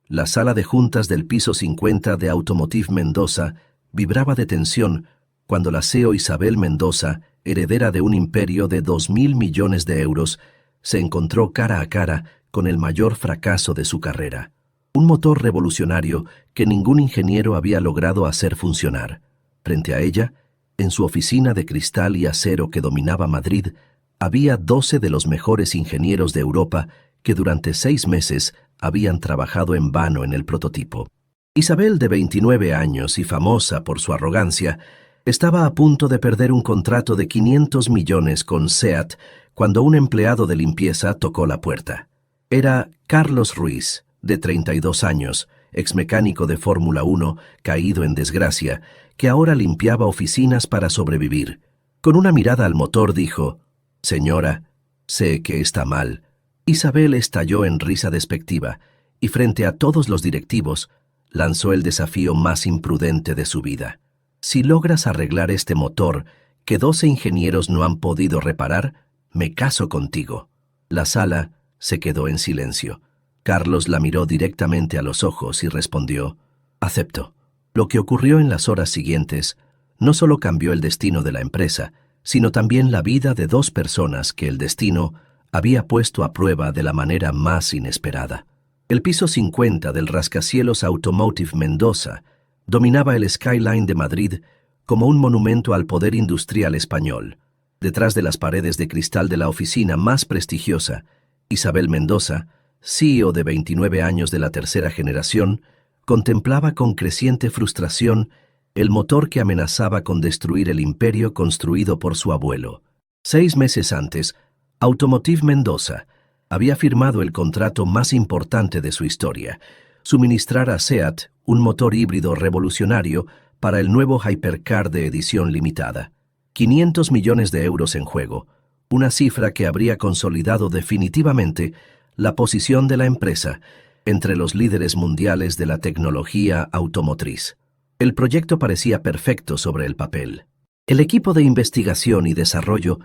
La sala de juntas del piso 50 de Automotive Mendoza vibraba de tensión cuando la CEO Isabel Mendoza, heredera de un imperio de 2.000 millones de euros, se encontró cara a cara con el mayor fracaso de su carrera. Un motor revolucionario que ningún ingeniero había logrado hacer funcionar. Frente a ella, en su oficina de cristal y acero que dominaba Madrid, había 12 de los mejores ingenieros de Europa que durante 6 meses habían trabajado en vano en el prototipo. Isabel, de 29 años y famosa por su arrogancia, estaba a punto de perder un contrato de 500 millones con SEAT cuando un empleado de limpieza tocó la puerta. Era Carlos Ruiz, de 32 años, exmecánico de Fórmula 1, caído en desgracia, que ahora limpiaba oficinas para sobrevivir. Con una mirada al motor dijo: «Señora, sé que está mal». Isabel estalló en risa despectiva y frente a todos los directivos lanzó el desafío más imprudente de su vida. «Si logras arreglar este motor que 12 ingenieros no han podido reparar, me caso contigo». La sala se quedó en silencio. Carlos la miró directamente a los ojos y respondió: «Acepto». Lo que ocurrió en las horas siguientes no solo cambió el destino de la empresa, sino también la vida de 2 personas que el destino había puesto a prueba de la manera más inesperada. El piso 50 del rascacielos Automotive Mendoza dominaba el skyline de Madrid como un monumento al poder industrial español. Detrás de las paredes de cristal de la oficina más prestigiosa, Isabel Mendoza, CEO de 29 años de la tercera generación, contemplaba con creciente frustración el motor que amenazaba con destruir el imperio construido por su abuelo. 6 meses antes, Automotive Mendoza había firmado el contrato más importante de su historia: suministrar a SEAT un motor híbrido revolucionario para el nuevo Hypercar de edición limitada. 500 millones de euros en juego, una cifra que habría consolidado definitivamente la posición de la empresa entre los líderes mundiales de la tecnología automotriz. El proyecto parecía perfecto sobre el papel. El equipo de investigación y desarrollo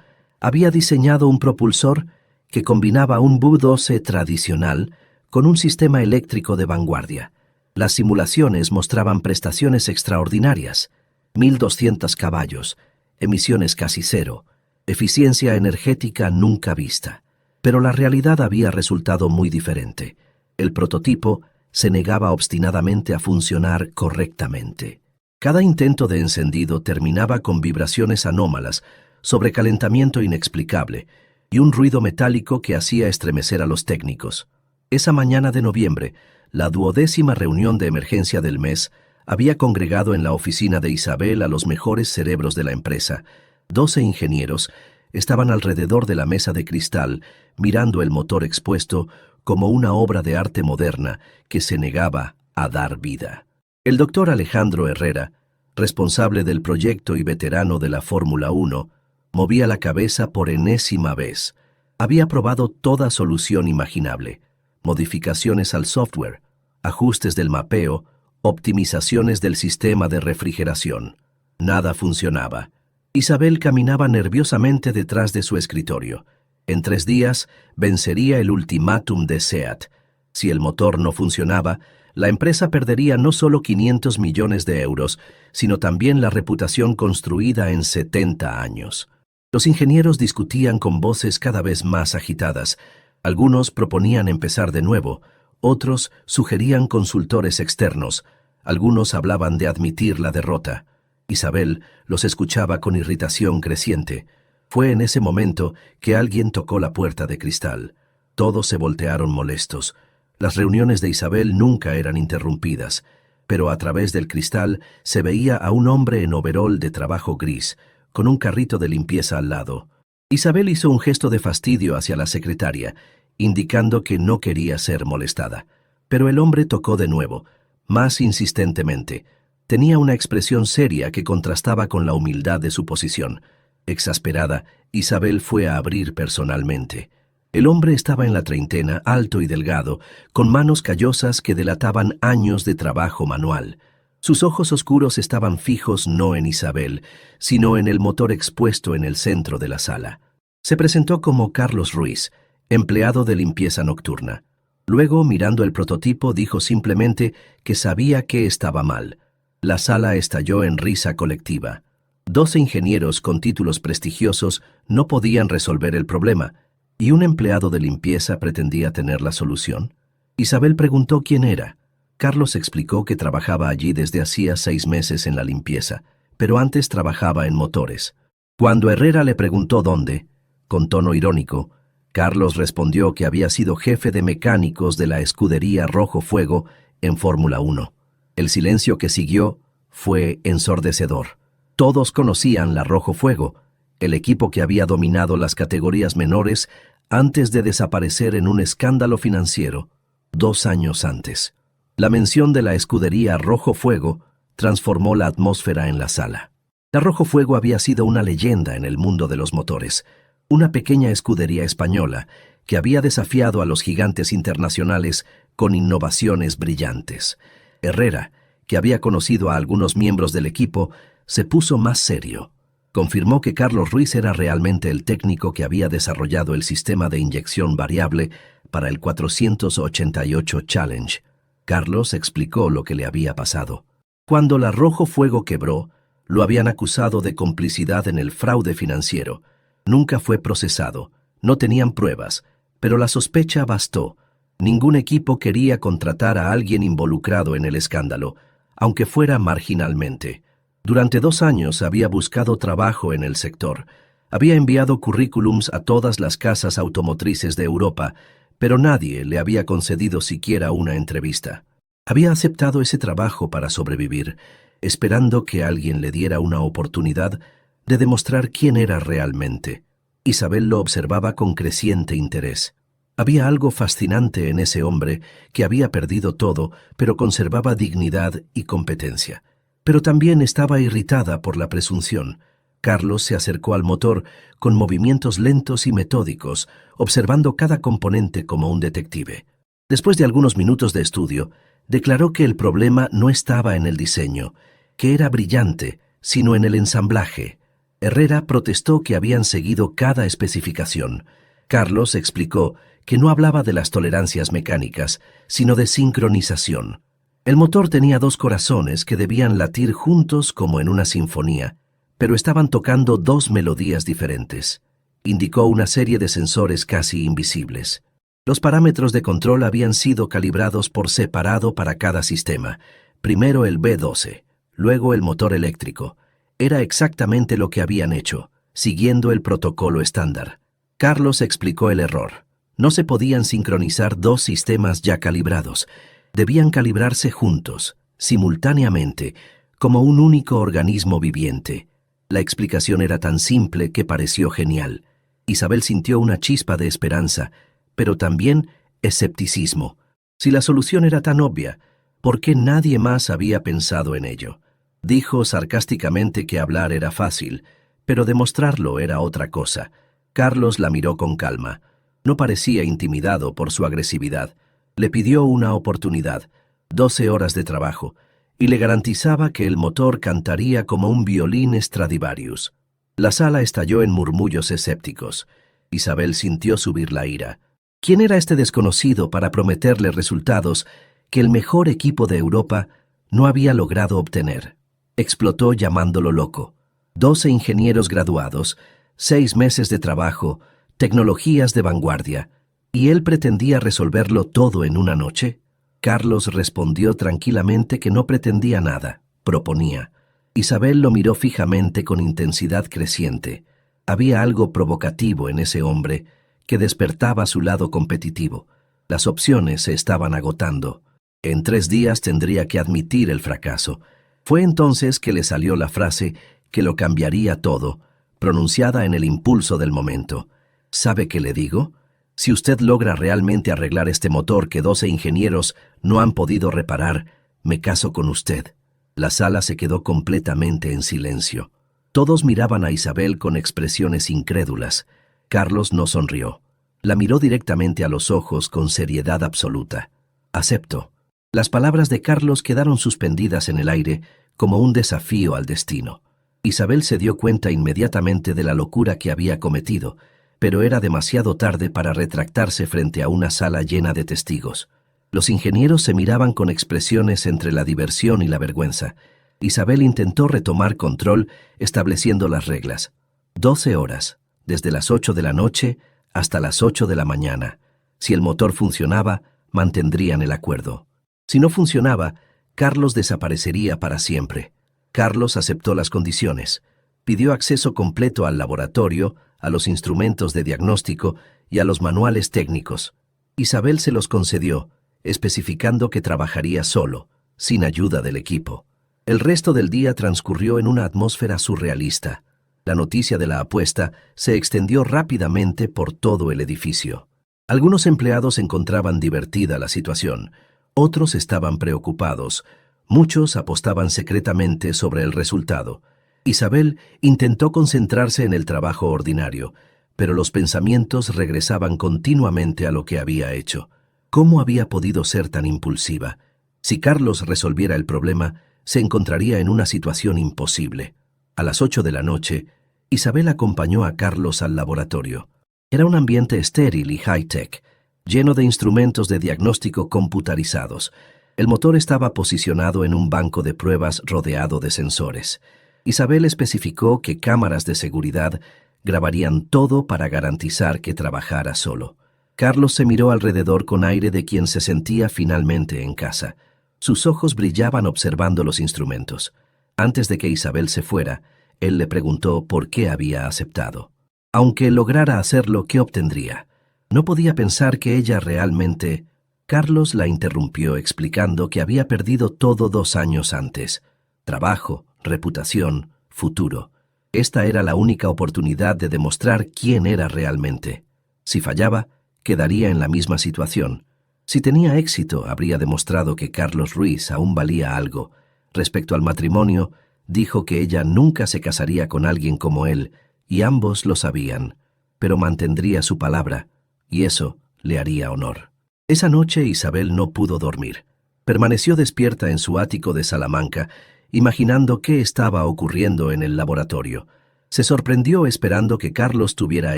había diseñado un propulsor que combinaba un V12 tradicional con un sistema eléctrico de vanguardia. Las simulaciones mostraban prestaciones extraordinarias: 1.200 caballos, emisiones casi cero, eficiencia energética nunca vista. Pero la realidad había resultado muy diferente. El prototipo se negaba obstinadamente a funcionar correctamente. Cada intento de encendido terminaba con vibraciones anómalas, sobrecalentamiento inexplicable y un ruido metálico que hacía estremecer a los técnicos. Esa mañana de noviembre, la 12ª reunión de emergencia del mes había congregado en la oficina de Isabel a los mejores cerebros de la empresa. 12 ingenieros estaban alrededor de la mesa de cristal, mirando el motor expuesto como una obra de arte moderna que se negaba a dar vida. El doctor Alejandro Herrera, responsable del proyecto y veterano de la Fórmula 1, movía la cabeza por enésima vez. Había probado toda solución imaginable: modificaciones al software, ajustes del mapeo, optimizaciones del sistema de refrigeración. Nada funcionaba. Isabel caminaba nerviosamente detrás de su escritorio. En 3 días vencería el ultimátum de SEAT. Si el motor no funcionaba, la empresa perdería no solo 500 millones de euros, sino también la reputación construida en 70 años. Los ingenieros discutían con voces cada vez más agitadas. Algunos proponían empezar de nuevo, otros sugerían consultores externos, algunos hablaban de admitir la derrota. Isabel los escuchaba con irritación creciente. Fue en ese momento que alguien tocó la puerta de cristal. Todos se voltearon molestos. Las reuniones de Isabel nunca eran interrumpidas, pero a través del cristal se veía a un hombre en overol de trabajo gris, con un carrito de limpieza al lado. Isabel hizo un gesto de fastidio hacia la secretaria, indicando que no quería ser molestada. Pero el hombre tocó de nuevo, más insistentemente. Tenía una expresión seria que contrastaba con la humildad de su posición. Exasperada, Isabel fue a abrir personalmente. El hombre estaba en la treintena, alto y delgado, con manos callosas que delataban años de trabajo manual. Sus ojos oscuros estaban fijos no en Isabel, sino en el motor expuesto en el centro de la sala. Se presentó como Carlos Ruiz, empleado de limpieza nocturna. Luego, mirando el prototipo, dijo simplemente que sabía que estaba mal. La sala estalló en risa colectiva. 12 ingenieros con títulos prestigiosos no podían resolver el problema, y un empleado de limpieza pretendía tener la solución. Isabel preguntó quién era. Carlos explicó que trabajaba allí desde hacía 6 meses en la limpieza, pero antes trabajaba en motores. Cuando Herrera le preguntó dónde, con tono irónico, Carlos respondió que había sido jefe de mecánicos de la escudería Rojo Fuego en Fórmula 1. El silencio que siguió fue ensordecedor. Todos conocían la Rojo Fuego, el equipo que había dominado las categorías menores antes de desaparecer en un escándalo financiero 2 años antes. La mención de la escudería Rojo Fuego transformó la atmósfera en la sala. La Rojo Fuego había sido una leyenda en el mundo de los motores, una pequeña escudería española que había desafiado a los gigantes internacionales con innovaciones brillantes. Herrera, que había conocido a algunos miembros del equipo, se puso más serio. Confirmó que Carlos Ruiz era realmente el técnico que había desarrollado el sistema de inyección variable para el 488 Challenge. Carlos explicó lo que le había pasado. Cuando la Rojo Fuego quebró, lo habían acusado de complicidad en el fraude financiero. Nunca fue procesado, no tenían pruebas, pero la sospecha bastó. Ningún equipo quería contratar a alguien involucrado en el escándalo, aunque fuera marginalmente. Durante 2 años había buscado trabajo en el sector. Había enviado currículums a todas las casas automotrices de Europa, pero nadie le había concedido siquiera una entrevista. Había aceptado ese trabajo para sobrevivir, esperando que alguien le diera una oportunidad de demostrar quién era realmente. Isabel lo observaba con creciente interés. Había algo fascinante en ese hombre que había perdido todo, pero conservaba dignidad y competencia. Pero también estaba irritada por la presunción. Carlos se acercó al motor con movimientos lentos y metódicos, observando cada componente como un detective. Después de algunos minutos de estudio, declaró que el problema no estaba en el diseño, que era brillante, sino en el ensamblaje. Herrera protestó que habían seguido cada especificación. Carlos explicó que no hablaba de las tolerancias mecánicas, sino de sincronización. El motor tenía 2 corazones que debían latir juntos como en una sinfonía, pero estaban tocando 2 melodías diferentes. Indicó una serie de sensores casi invisibles. Los parámetros de control habían sido calibrados por separado para cada sistema. Primero el B12, luego el motor eléctrico. Era exactamente lo que habían hecho, siguiendo el protocolo estándar. Carlos explicó el error. No se podían sincronizar 2 sistemas ya calibrados. Debían calibrarse juntos, simultáneamente, como un único organismo viviente. La explicación era tan simple que pareció genial. Isabel sintió una chispa de esperanza, pero también escepticismo. Si la solución era tan obvia, ¿por qué nadie más había pensado en ello? Dijo sarcásticamente que hablar era fácil, pero demostrarlo era otra cosa. Carlos la miró con calma. No parecía intimidado por su agresividad. Le pidió una oportunidad, 12 horas de trabajo, y le garantizaba que el motor cantaría como un violín Stradivarius. La sala estalló en murmullos escépticos. Isabel sintió subir la ira. ¿Quién era este desconocido para prometerle resultados que el mejor equipo de Europa no había logrado obtener? Explotó llamándolo loco. 12 ingenieros graduados, 6 meses de trabajo, tecnologías de vanguardia, ¿y él pretendía resolverlo todo en una noche? Carlos respondió tranquilamente que no pretendía nada, proponía. Isabel lo miró fijamente con intensidad creciente. Había algo provocativo en ese hombre que despertaba su lado competitivo. Las opciones se estaban agotando. En 3 días tendría que admitir el fracaso. Fue entonces que le salió la frase que lo cambiaría todo, pronunciada en el impulso del momento. ¿Sabe qué le digo? Si usted logra realmente arreglar este motor que 12 ingenieros no han podido reparar, me caso con usted. La sala se quedó completamente en silencio. Todos miraban a Isabel con expresiones incrédulas. Carlos no sonrió. La miró directamente a los ojos con seriedad absoluta. Acepto. Las palabras de Carlos quedaron suspendidas en el aire como un desafío al destino. Isabel se dio cuenta inmediatamente de la locura que había cometido, pero era demasiado tarde para retractarse frente a una sala llena de testigos. Los ingenieros se miraban con expresiones entre la diversión y la vergüenza. Isabel intentó retomar control, estableciendo las reglas. 12 horas, desde las 8 de la noche hasta las 8 de la mañana. Si el motor funcionaba, mantendrían el acuerdo. Si no funcionaba, Carlos desaparecería para siempre. Carlos aceptó las condiciones. Pidió acceso completo al laboratorio, a los instrumentos de diagnóstico y a los manuales técnicos. Isabel se los concedió, especificando que trabajaría solo, sin ayuda del equipo. El resto del día transcurrió en una atmósfera surrealista. La noticia de la apuesta se extendió rápidamente por todo el edificio. Algunos empleados encontraban divertida la situación, otros estaban preocupados, muchos apostaban secretamente sobre el resultado. Isabel intentó concentrarse en el trabajo ordinario, pero los pensamientos regresaban continuamente a lo que había hecho. ¿Cómo había podido ser tan impulsiva? Si Carlos resolviera el problema, se encontraría en una situación imposible. A las 8 de la noche, Isabel acompañó a Carlos al laboratorio. Era un ambiente estéril y high-tech, lleno de instrumentos de diagnóstico computarizados. El motor estaba posicionado en un banco de pruebas rodeado de sensores. Isabel especificó que cámaras de seguridad grabarían todo para garantizar que trabajara solo. Carlos se miró alrededor con aire de quien se sentía finalmente en casa. Sus ojos brillaban observando los instrumentos. Antes de que Isabel se fuera, él le preguntó por qué había aceptado. Aunque lograra hacerlo, ¿qué obtendría? No podía pensar que ella realmente... Carlos la interrumpió explicando que había perdido todo 2 años antes. Trabajo, reputación, futuro. Esta era la única oportunidad de demostrar quién era realmente. Si fallaba, quedaría en la misma situación. Si tenía éxito, habría demostrado que Carlos Ruiz aún valía algo. Respecto al matrimonio, dijo que ella nunca se casaría con alguien como él, y ambos lo sabían, pero mantendría su palabra, y eso le haría honor. Esa noche Isabel no pudo dormir. Permaneció despierta en su ático de Salamanca, imaginando qué estaba ocurriendo en el laboratorio. Se sorprendió esperando que Carlos tuviera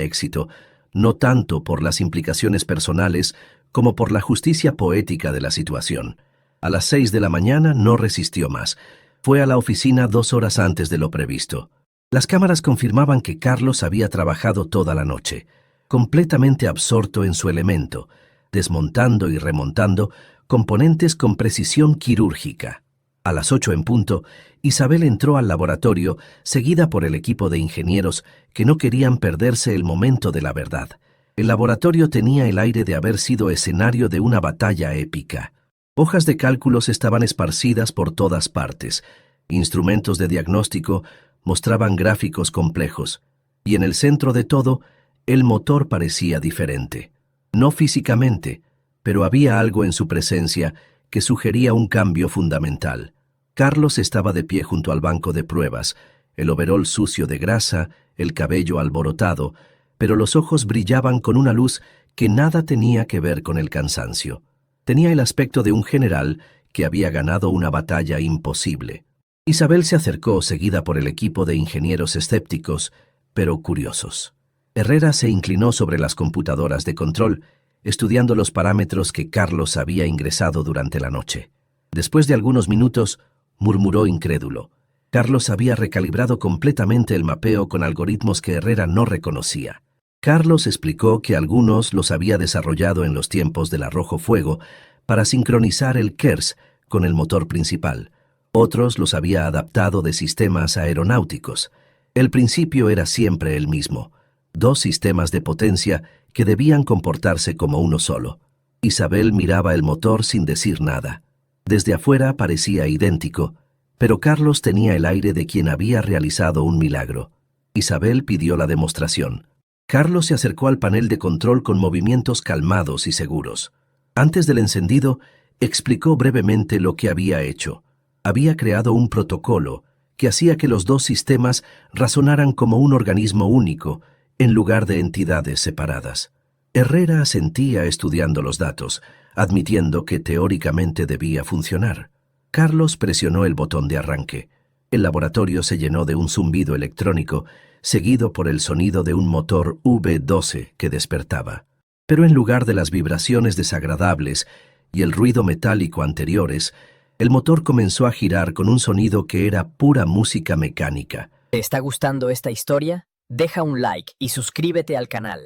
éxito, no tanto por las implicaciones personales como por la justicia poética de la situación. A las 6 de la mañana no resistió más. Fue a la oficina 2 horas antes de lo previsto. Las cámaras confirmaban que Carlos había trabajado toda la noche, completamente absorto en su elemento, desmontando y remontando componentes con precisión quirúrgica. A las 8 en punto, Isabel entró al laboratorio, seguida por el equipo de ingenieros que no querían perderse el momento de la verdad. El laboratorio tenía el aire de haber sido escenario de una batalla épica. Hojas de cálculos estaban esparcidas por todas partes. Instrumentos de diagnóstico mostraban gráficos complejos. Y en el centro de todo, el motor parecía diferente. No físicamente, pero había algo en su presencia que sugería un cambio fundamental. Carlos estaba de pie junto al banco de pruebas, el overol sucio de grasa, el cabello alborotado, pero los ojos brillaban con una luz que nada tenía que ver con el cansancio. Tenía el aspecto de un general que había ganado una batalla imposible. Isabel se acercó, seguida por el equipo de ingenieros escépticos, pero curiosos. Herrera se inclinó sobre las computadoras de control, estudiando los parámetros que Carlos había ingresado durante la noche. Después de algunos minutos, murmuró incrédulo. Carlos había recalibrado completamente el mapeo con algoritmos que Herrera no reconocía. Carlos explicó que algunos los había desarrollado en los tiempos del Arrojo Fuego para sincronizar el KERS con el motor principal. Otros los había adaptado de sistemas aeronáuticos. El principio era siempre el mismo: 2 sistemas de potencia que debían comportarse como uno solo. Isabel miraba el motor sin decir nada. Desde afuera parecía idéntico, pero Carlos tenía el aire de quien había realizado un milagro. Isabel pidió la demostración. Carlos se acercó al panel de control con movimientos calmados y seguros. Antes del encendido, explicó brevemente lo que había hecho. Había creado un protocolo que hacía que los 2 sistemas razonaran como un organismo único, en lugar de entidades separadas. Herrera asentía estudiando los datos, admitiendo que teóricamente debía funcionar. Carlos presionó el botón de arranque. El laboratorio se llenó de un zumbido electrónico, seguido por el sonido de un motor V12 que despertaba. Pero en lugar de las vibraciones desagradables y el ruido metálico anteriores, el motor comenzó a girar con un sonido que era pura música mecánica. ¿Te está gustando esta historia? Deja un like y suscríbete al canal.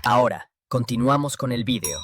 Ahora, continuamos con el vídeo.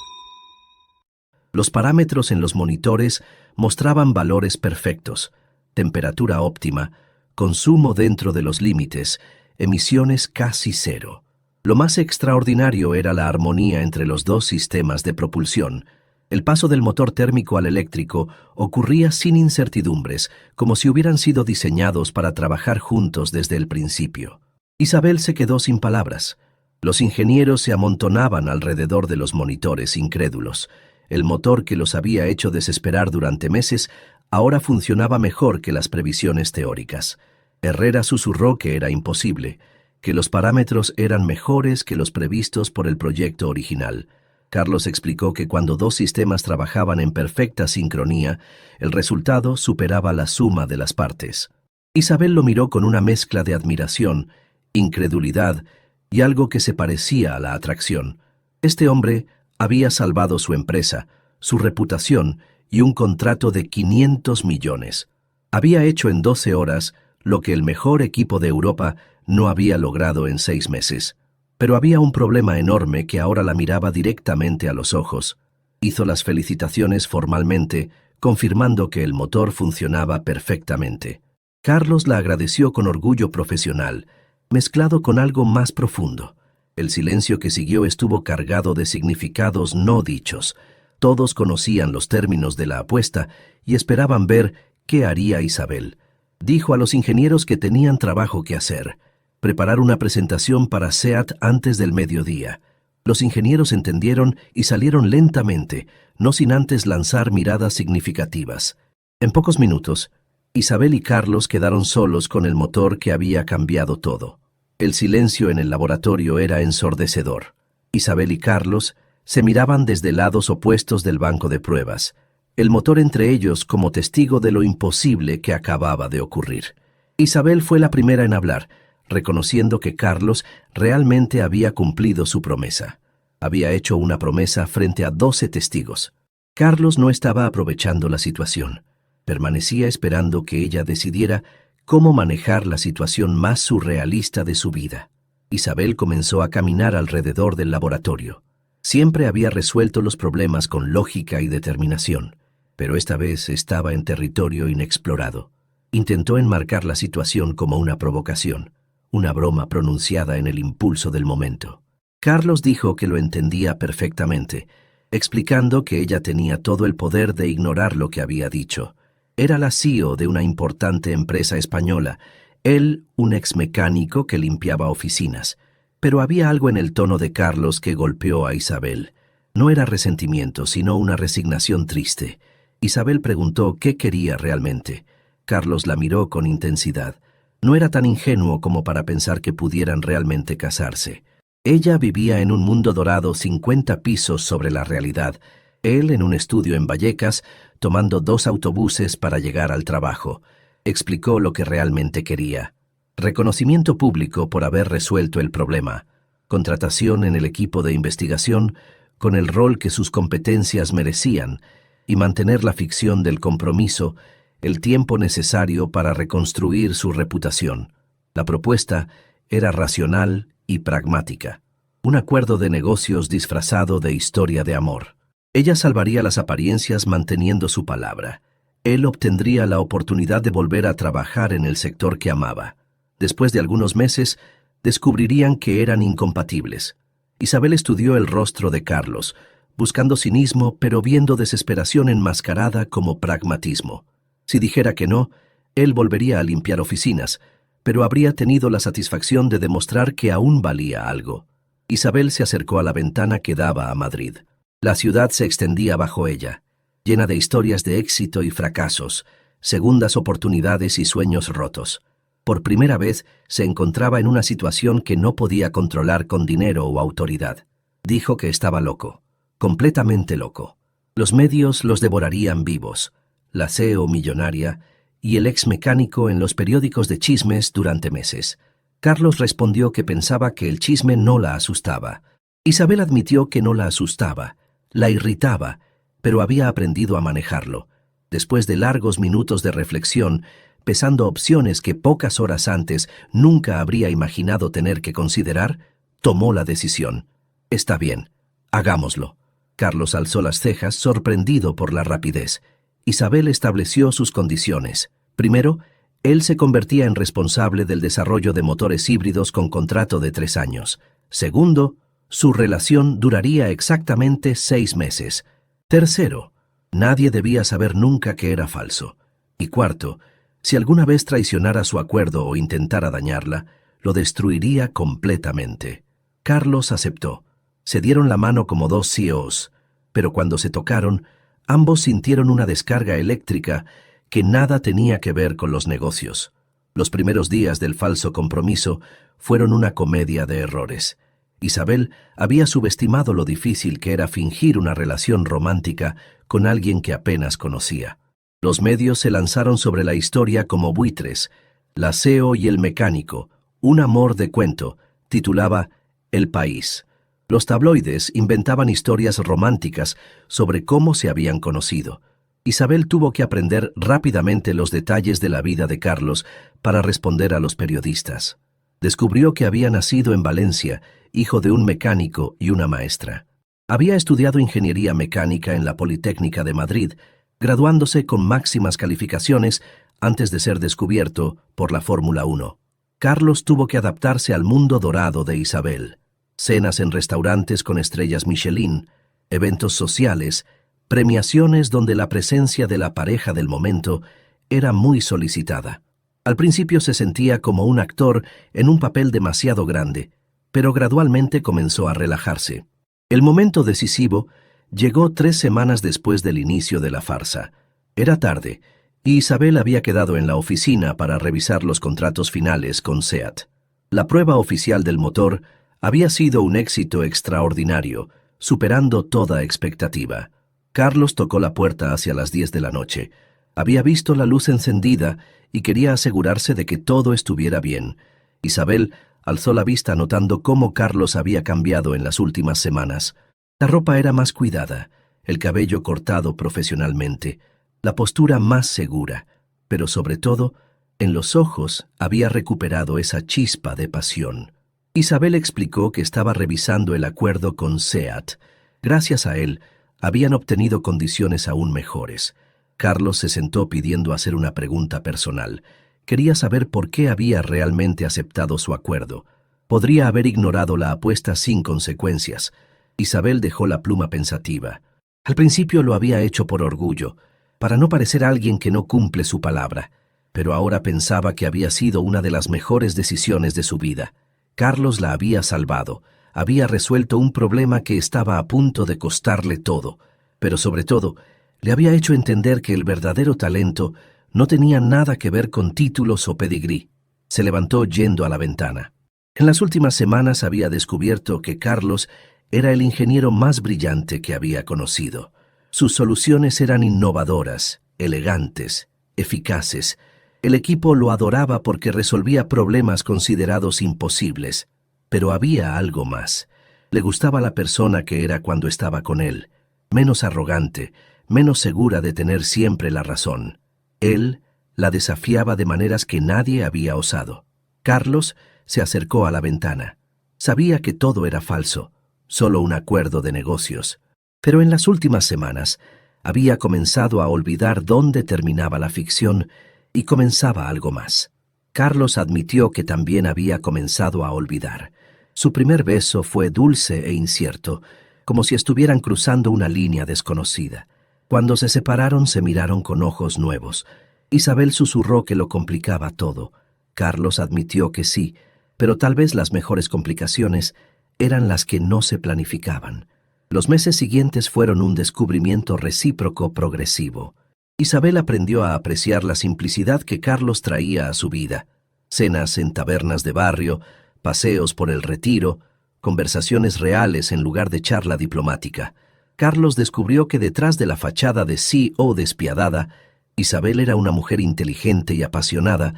Los parámetros en los monitores mostraban valores perfectos, temperatura óptima, consumo dentro de los límites, emisiones casi cero. Lo más extraordinario era la armonía entre los dos sistemas de propulsión. El paso del motor térmico al eléctrico ocurría sin incertidumbres, como si hubieran sido diseñados para trabajar juntos desde el principio. Isabel se quedó sin palabras. Los ingenieros se amontonaban alrededor de los monitores incrédulos. El motor que los había hecho desesperar durante meses ahora funcionaba mejor que las previsiones teóricas. Herrera susurró que era imposible, que los parámetros eran mejores que los previstos por el proyecto original. Carlos explicó que cuando dos sistemas trabajaban en perfecta sincronía, el resultado superaba la suma de las partes. Isabel lo miró con una mezcla de admiración, incredulidad y algo que se parecía a la atracción. Este hombre había salvado su empresa, su reputación y un contrato de 500 millones. Había hecho en 12 horas lo que el mejor equipo de Europa no había logrado en 6 meses. Pero había un problema enorme que ahora la miraba directamente a los ojos. Hizo las felicitaciones formalmente, confirmando que el motor funcionaba perfectamente. Carlos la agradeció con orgullo profesional, mezclado con algo más profundo. El silencio que siguió estuvo cargado de significados no dichos. Todos conocían los términos de la apuesta y esperaban ver qué haría Isabel. Dijo a los ingenieros que tenían trabajo que hacer. Preparar una presentación para SEAT antes del mediodía. Los ingenieros entendieron y salieron lentamente, no sin antes lanzar miradas significativas. En pocos minutos, Isabel y Carlos quedaron solos con el motor que había cambiado todo. El silencio en el laboratorio era ensordecedor. Isabel y Carlos se miraban desde lados opuestos del banco de pruebas, el motor entre ellos como testigo de lo imposible que acababa de ocurrir. Isabel fue la primera en hablar, reconociendo que Carlos realmente había cumplido su promesa. Había hecho una promesa frente a 12 testigos. Carlos no estaba aprovechando la situación. Permanecía esperando que ella decidiera cómo manejar la situación más surrealista de su vida. Isabel comenzó a caminar alrededor del laboratorio. Siempre había resuelto los problemas con lógica y determinación, pero esta vez estaba en territorio inexplorado. Intentó enmarcar la situación como una provocación, una broma pronunciada en el impulso del momento. Carlos dijo que lo entendía perfectamente, explicando que ella tenía todo el poder de ignorar lo que había dicho. Era la CEO de una importante empresa española, él un exmecánico que limpiaba oficinas. Pero había algo en el tono de Carlos que golpeó a Isabel. No era resentimiento, sino una resignación triste. Isabel preguntó qué quería realmente. Carlos la miró con intensidad. No era tan ingenuo como para pensar que pudieran realmente casarse. Ella vivía en un mundo dorado 50 pisos sobre la realidad. Él en un estudio en Vallecas, tomando 2 autobuses para llegar al trabajo. Explicó lo que realmente quería. Reconocimiento público por haber resuelto el problema. Contratación en el equipo de investigación con el rol que sus competencias merecían y mantener la ficción del compromiso, el tiempo necesario para reconstruir su reputación. La propuesta era racional y pragmática. Un acuerdo de negocios disfrazado de historia de amor. Ella salvaría las apariencias manteniendo su palabra. Él obtendría la oportunidad de volver a trabajar en el sector que amaba. Después de algunos meses, descubrirían que eran incompatibles. Isabel estudió el rostro de Carlos, buscando cinismo, pero viendo desesperación enmascarada como pragmatismo. Si dijera que no, él volvería a limpiar oficinas, pero habría tenido la satisfacción de demostrar que aún valía algo. Isabel se acercó a la ventana que daba a Madrid. La ciudad se extendía bajo ella, llena de historias de éxito y fracasos, segundas oportunidades y sueños rotos. Por primera vez se encontraba en una situación que no podía controlar con dinero o autoridad. Dijo que estaba loco, completamente loco. Los medios los devorarían vivos, la CEO millonaria y el ex mecánico en los periódicos de chismes durante meses. Carlos respondió que pensaba que el chisme no la asustaba. Isabel admitió que no la asustaba, la irritaba, pero había aprendido a manejarlo. Después de largos minutos de reflexión, pesando opciones que pocas horas antes nunca habría imaginado tener que considerar, tomó la decisión. Está bien, hagámoslo. Carlos alzó las cejas, sorprendido por la rapidez. Isabel estableció sus condiciones. Primero, él se convertía en responsable del desarrollo de motores híbridos con contrato de 3 años. Segundo, su relación duraría exactamente 6 meses. Tercero, nadie debía saber nunca que era falso. Y cuarto, si alguna vez traicionara su acuerdo o intentara dañarla, lo destruiría completamente. Carlos aceptó. Se dieron la mano como 2 CEOs, pero cuando se tocaron, ambos sintieron una descarga eléctrica que nada tenía que ver con los negocios. Los primeros días del falso compromiso fueron una comedia de errores. Isabel había subestimado lo difícil que era fingir una relación romántica con alguien que apenas conocía. Los medios se lanzaron sobre la historia como buitres. La CEO y el mecánico, un amor de cuento, titulaba El País. Los tabloides inventaban historias románticas sobre cómo se habían conocido. Isabel tuvo que aprender rápidamente los detalles de la vida de Carlos para responder a los periodistas. Descubrió que había nacido en Valencia, hijo de un mecánico y una maestra. Había estudiado ingeniería mecánica en la Politécnica de Madrid, graduándose con máximas calificaciones antes de ser descubierto por la Fórmula 1. Carlos tuvo que adaptarse al mundo dorado de Isabel. Cenas en restaurantes con estrellas Michelin, eventos sociales, premiaciones donde la presencia de la pareja del momento era muy solicitada. Al principio se sentía como un actor en un papel demasiado grande, pero gradualmente comenzó a relajarse. El momento decisivo llegó 3 semanas después del inicio de la farsa. Era tarde, y Isabel había quedado en la oficina para revisar los contratos finales con SEAT. La prueba oficial del motor había sido un éxito extraordinario, superando toda expectativa. Carlos tocó la puerta hacia las 10 de la noche. Había visto la luz encendida y quería asegurarse de que todo estuviera bien. Isabel alzó la vista notando cómo Carlos había cambiado en las últimas semanas. La ropa era más cuidada, el cabello cortado profesionalmente, la postura más segura, pero sobre todo, en los ojos había recuperado esa chispa de pasión. Isabel explicó que estaba revisando el acuerdo con SEAT. Gracias a él, habían obtenido condiciones aún mejores. Carlos se sentó pidiendo hacer una pregunta personal. Quería saber por qué había realmente aceptado su acuerdo. Podría haber ignorado la apuesta sin consecuencias. Isabel dejó la pluma pensativa. Al principio lo había hecho por orgullo, para no parecer alguien que no cumple su palabra, pero ahora pensaba que había sido una de las mejores decisiones de su vida. Carlos la había salvado, había resuelto un problema que estaba a punto de costarle todo, pero sobre todo, le había hecho entender que el verdadero talento no tenía nada que ver con títulos o pedigrí. Se levantó yendo a la ventana. En las últimas semanas había descubierto que Carlos era el ingeniero más brillante que había conocido. Sus soluciones eran innovadoras, elegantes, eficaces. El equipo lo adoraba porque resolvía problemas considerados imposibles. Pero había algo más. Le gustaba la persona que era cuando estaba con él, menos arrogante, menos segura de tener siempre la razón. Él la desafiaba de maneras que nadie había osado. Carlos se acercó a la ventana. Sabía que todo era falso, solo un acuerdo de negocios. Pero en las últimas semanas había comenzado a olvidar dónde terminaba la ficción y comenzaba algo más. Carlos admitió que también había comenzado a olvidar. Su primer beso fue dulce e incierto, como si estuvieran cruzando una línea desconocida. Cuando se separaron se miraron con ojos nuevos. Isabel susurró que lo complicaba todo. Carlos admitió que sí, pero tal vez las mejores complicaciones eran las que no se planificaban. Los meses siguientes fueron un descubrimiento recíproco progresivo. Isabel aprendió a apreciar la simplicidad que Carlos traía a su vida. Cenas en tabernas de barrio, paseos por el Retiro, conversaciones reales en lugar de charla diplomática. Carlos descubrió que detrás de la fachada de CEO despiadada, Isabel era una mujer inteligente y apasionada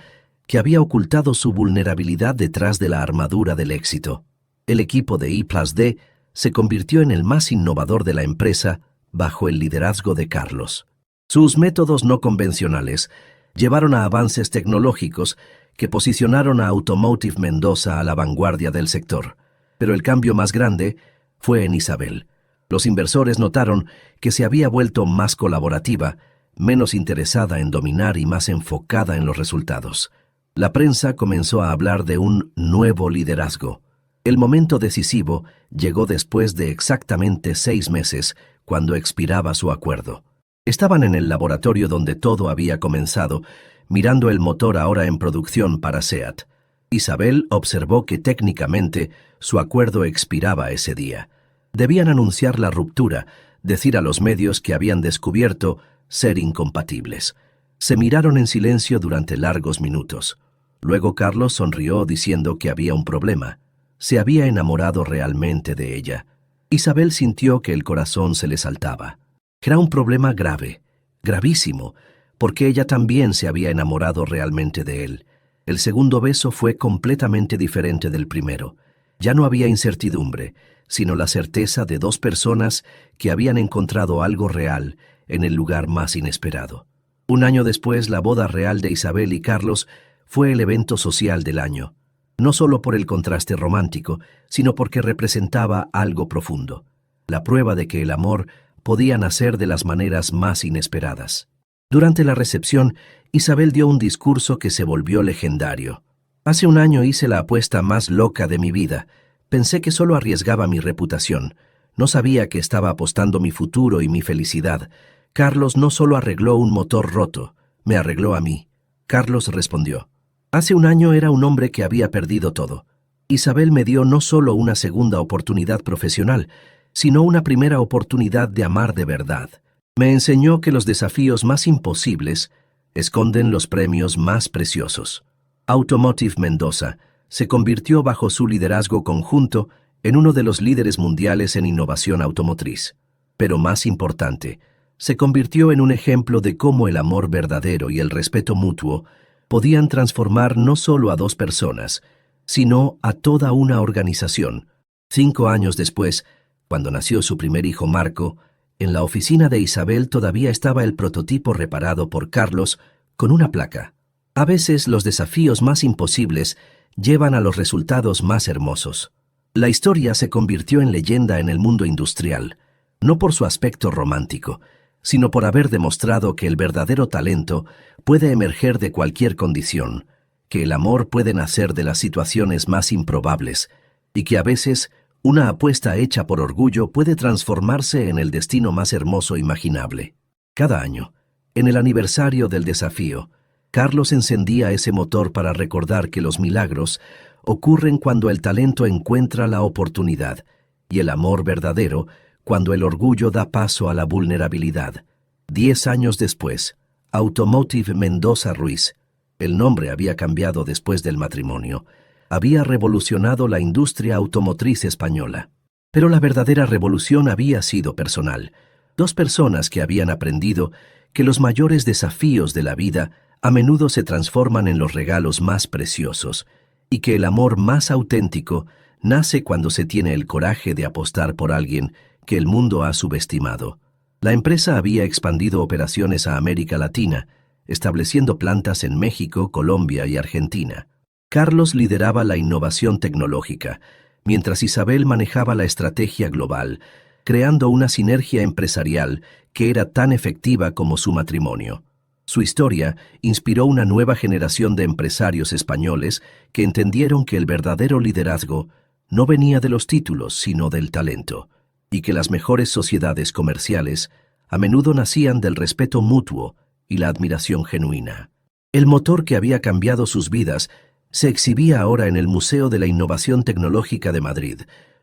que había ocultado su vulnerabilidad detrás de la armadura del éxito. El equipo de I+D se convirtió en el más innovador de la empresa bajo el liderazgo de Carlos. Sus métodos no convencionales llevaron a avances tecnológicos que posicionaron a Automotive Mendoza a la vanguardia del sector. Pero el cambio más grande fue en Isabel. Los inversores notaron que se había vuelto más colaborativa, menos interesada en dominar y más enfocada en los resultados. La prensa comenzó a hablar de un nuevo liderazgo. El momento decisivo llegó después de exactamente 6 meses, cuando expiraba su acuerdo. Estaban en el laboratorio donde todo había comenzado, mirando el motor ahora en producción para SEAT. Isabel observó que técnicamente su acuerdo expiraba ese día. Debían anunciar la ruptura, decir a los medios que habían descubierto ser incompatibles. Se miraron en silencio durante largos minutos. Luego Carlos sonrió diciendo que había un problema. Se había enamorado realmente de ella. Isabel sintió que el corazón se le saltaba. Era un problema grave, gravísimo, porque ella también se había enamorado realmente de él. El segundo beso fue completamente diferente del primero. Ya no había incertidumbre, sino la certeza de 2 personas que habían encontrado algo real en el lugar más inesperado. 1 año después, la boda real de Isabel y Carlos fue el evento social del año, no solo por el contraste romántico, sino porque representaba algo profundo, la prueba de que el amor podía nacer de las maneras más inesperadas. Durante la recepción, Isabel dio un discurso que se volvió legendario. Hace 1 año hice la apuesta más loca de mi vida. Pensé que solo arriesgaba mi reputación. No sabía que estaba apostando mi futuro y mi felicidad. Carlos no solo arregló un motor roto, me arregló a mí. Carlos respondió. Hace 1 año era un hombre que había perdido todo. Isabel me dio no solo una segunda oportunidad profesional, sino una primera oportunidad de amar de verdad. Me enseñó que los desafíos más imposibles esconden los premios más preciosos. Automotive Mendoza se convirtió bajo su liderazgo conjunto en uno de los líderes mundiales en innovación automotriz. Pero más importante, se convirtió en un ejemplo de cómo el amor verdadero y el respeto mutuo podían transformar no solo a 2 personas, sino a toda una organización. 5 años después, cuando nació su primer hijo Marco, en la oficina de Isabel todavía estaba el prototipo reparado por Carlos con una placa. A veces los desafíos más imposibles llevan a los resultados más hermosos. La historia se convirtió en leyenda en el mundo industrial, no por su aspecto romántico, sino por haber demostrado que el verdadero talento puede emerger de cualquier condición, que el amor puede nacer de las situaciones más improbables, y que a veces una apuesta hecha por orgullo puede transformarse en el destino más hermoso imaginable. Cada año, en el aniversario del desafío, Carlos encendía ese motor para recordar que los milagros ocurren cuando el talento encuentra la oportunidad y el amor verdadero cuando el orgullo da paso a la vulnerabilidad. 10 años después, Automotive Mendoza Ruiz, el nombre había cambiado después del matrimonio, había revolucionado la industria automotriz española. Pero la verdadera revolución había sido personal. 2 personas que habían aprendido que los mayores desafíos de la vida a menudo se transforman en los regalos más preciosos y que el amor más auténtico nace cuando se tiene el coraje de apostar por alguien que el mundo ha subestimado. La empresa había expandido operaciones a América Latina, estableciendo plantas en México, Colombia y Argentina. Carlos lideraba la innovación tecnológica, mientras Isabel manejaba la estrategia global, creando una sinergia empresarial que era tan efectiva como su matrimonio. Su historia inspiró una nueva generación de empresarios españoles que entendieron que el verdadero liderazgo no venía de los títulos, sino del talento, y que las mejores sociedades comerciales a menudo nacían del respeto mutuo y la admiración genuina. El motor que había cambiado sus vidas se exhibía ahora en el Museo de la Innovación Tecnológica de Madrid,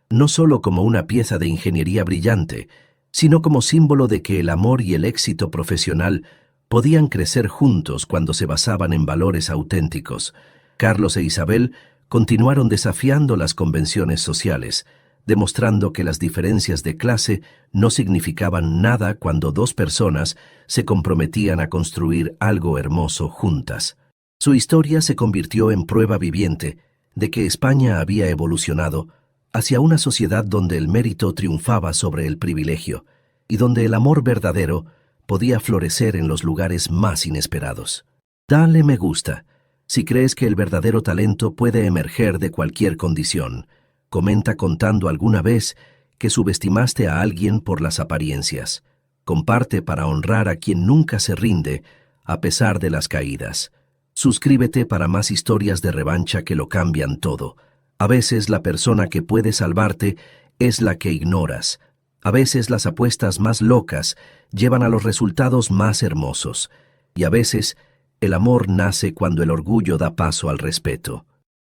no solo como una pieza de ingeniería brillante, sino como símbolo de que el amor y el éxito profesional podían crecer juntos cuando se basaban en valores auténticos. Carlos e Isabel continuaron desafiando las convenciones sociales, demostrando que las diferencias de clase no significaban nada cuando 2 personas se comprometían a construir algo hermoso juntas. Su historia se convirtió en prueba viviente de que España había evolucionado hacia una sociedad donde el mérito triunfaba sobre el privilegio y donde el amor verdadero podía florecer en los lugares más inesperados. Dale me gusta si crees que el verdadero talento puede emerger de cualquier condición. Comenta contando alguna vez que subestimaste a alguien por las apariencias. Comparte para honrar a quien nunca se rinde a pesar de las caídas. Suscríbete para más historias de revancha que lo cambian todo. A veces la persona que puede salvarte es la que ignoras. A veces las apuestas más locas llevan a los resultados más hermosos. Y a veces el amor nace cuando el orgullo da paso al respeto.